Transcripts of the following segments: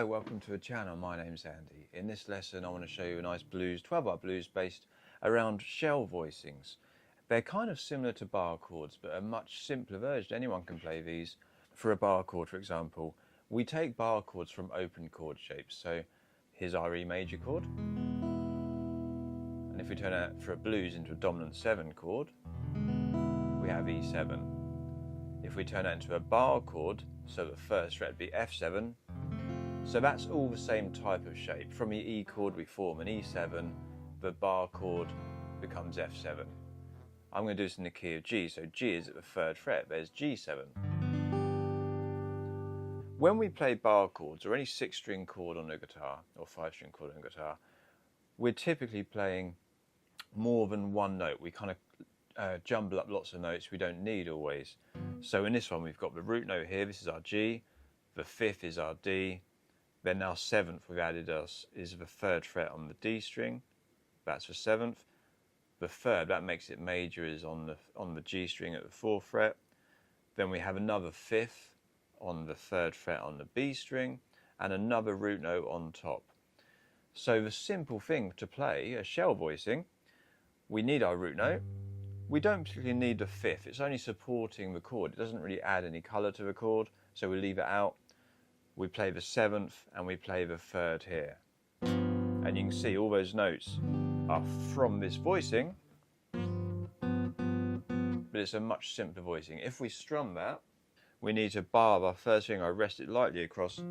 welcome to the channel. My name's Andy. In this lesson I want to show you a nice blues, 12-bar blues based around shell voicings. They're kind of similar to bar chords, but a much simpler version. Anyone can play these. For a bar chord, for example, we take bar chords from open chord shapes. So here's our E major chord, and if we turn it for a blues into a dominant 7 chord, we have E7. If we turn it into a bar chord, so the first fret would be F7, so that's all the same type of shape. From the E chord we form an E7, the bar chord becomes F7. I'm going to do this in the key of G, so G is at the 3rd fret, there's G7. When we play bar chords, or any 6-string chord on a guitar, or 5-string chord on a guitar, we're typically playing more than one note. We kind of jumble up lots of notes we don't need always. So in this one we've got the root note here, this is our G, the 5th is our D, then our 7th we've added us is the 3rd fret on the D string, that's the 7th. The 3rd, that makes it major, is on the G string at the 4th fret. Then we have another 5th on the 3rd fret on the B string, and another root note on top. So the simple thing to play a shell voicing, we need our root note. We don't particularly need the 5th, it's only supporting the chord. It doesn't really add any colour to the chord, so we leave it out. We play the 7th and we play the 3rd here. And you can see all those notes are from this voicing, but it's a much simpler voicing. If we strum that, we need to bar our first string. I rest it lightly across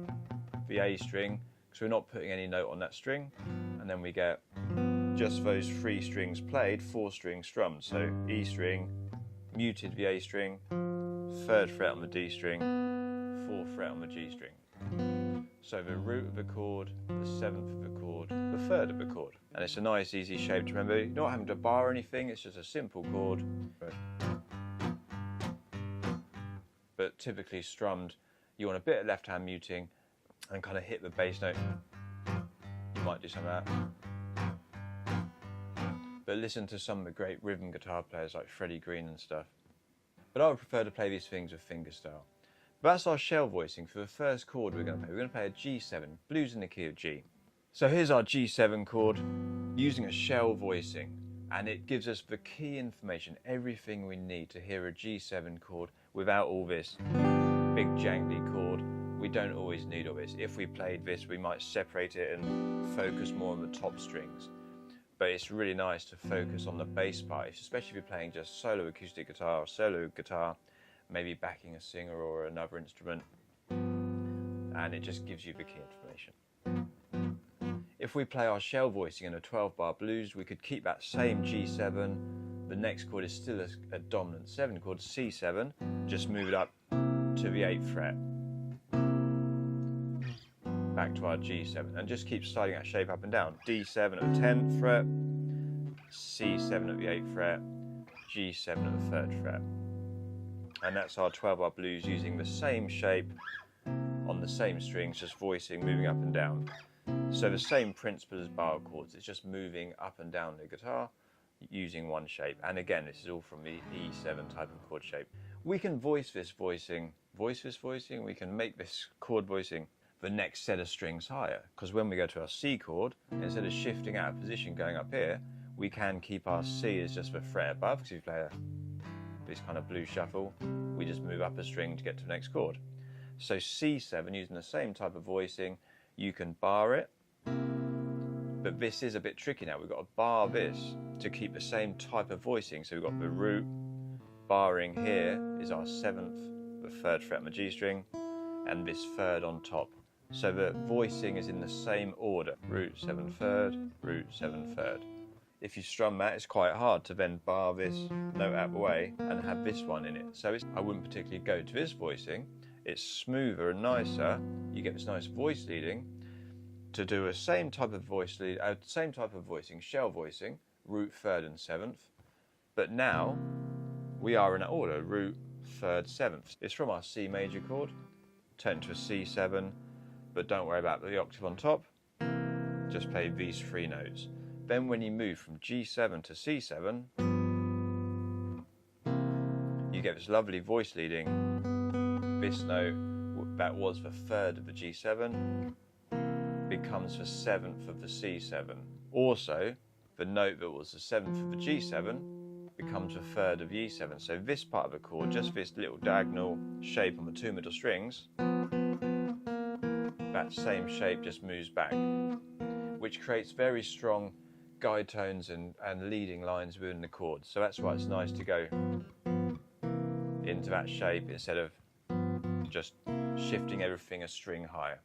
the A string, because we're not putting any note on that string, and then we get just those 3 strings played, 4 strings strummed. So E string, muted the A string, 3rd fret on the D string, 4th fret on the G string. So the root of the chord, the 7th of the chord, the 3rd of the chord. And it's a nice easy shape to remember. You're not having to bar anything, it's just a simple chord. But typically strummed, you want a bit of left hand muting and kind of hit the bass note. You might do some of that. But listen to some of the great rhythm guitar players like Freddie Green and stuff. But I would prefer to play these things with fingerstyle. That's our shell voicing. For the first chord we're going to play. We're going to play a G7, blues in the key of G. So here's our G7 chord using a shell voicing, and it gives us the key information, everything we need to hear a G7 chord without all this big jangly chord. We don't always need all this. If we played this, we might separate it and focus more on the top strings. But it's really nice to focus on the bass part, especially if you're playing just solo acoustic guitar or solo guitar, maybe backing a singer or another instrument, and it just gives you the key information. If we play our shell voicing in a 12-bar blues, we could keep that same G7. The next chord is still a dominant 7 chord, C7, just move it up to the 8th fret, back to our G7, and just keep sliding that shape up and down. D7 at the 10th fret, C7 at the 8th fret, G7 at the 3rd fret. And that's our 12-bar blues using the same shape on the same strings, just voicing, moving up and down. So the same principle as bar chords, it's just moving up and down the guitar using one shape. And again, this is all from the E7 type of chord shape. We can voice this voicing, we can make this chord voicing the next set of strings higher, because when we go to our C chord, instead of shifting out of position going up here, we can keep our C as just the fret above, because if you play this kind of blues shuffle, we just move up a string to get to the next chord. So C7, using the same type of voicing, you can bar it, but this is a bit tricky now. We've got to bar this to keep the same type of voicing. So we've got the root, barring here is our 7th, the 3rd fret on the G string, and this 3rd on top. So the voicing is in the same order, root 7 3rd, root 7 3rd. If you strum that, it's quite hard to then bar this note out of the way and have this one in it. So I wouldn't particularly go to this voicing. It's smoother and nicer. You get this nice voice leading to do a same type of voicing, shell voicing, root 3rd and 7th. But now we are in order, root 3rd 7th. It's from our C major chord, turn to a C7, but don't worry about the octave on top. Just play these 3 notes. Then when you move from G7 to C7, you get this lovely voice leading. This note, that was the 3rd of the G7, becomes the 7th of the C7. Also, the note that was the 7th of the G7 becomes the 3rd of the E7. So this part of the chord, just this little diagonal shape on the 2 middle strings, that same shape just moves back, which creates very strong guide tones and leading lines within the chord. So that's why it's nice to go into that shape instead of just shifting everything a string higher.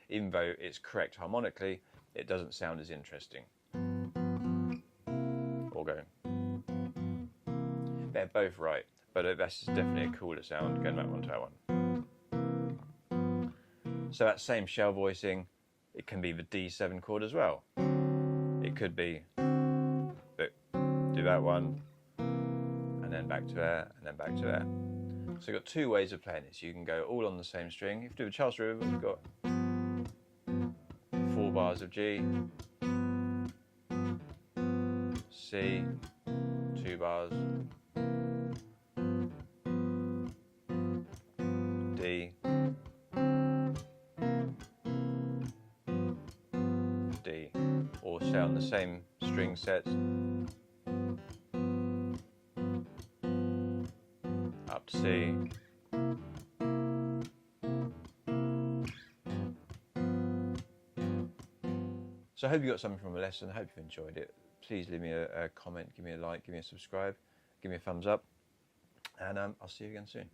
Even though it's correct harmonically, it doesn't sound as interesting. Or go. They're both right, but that's definitely a cooler sound, going back one to that one. So that same shell voicing, it can be the D7 chord as well. It could be, do that one, and then back to there, and then back to there. So you've got 2 ways of playing this. You can go all on the same string. If you do the Charles River, you've got 4 bars of G, C, 2 bars, D, D, or stay on the same string sets, up to C, so I hope you got something from the lesson. I hope you enjoyed it. Please leave me a comment, give me a like, give me a subscribe, give me a thumbs up, and I'll see you again soon.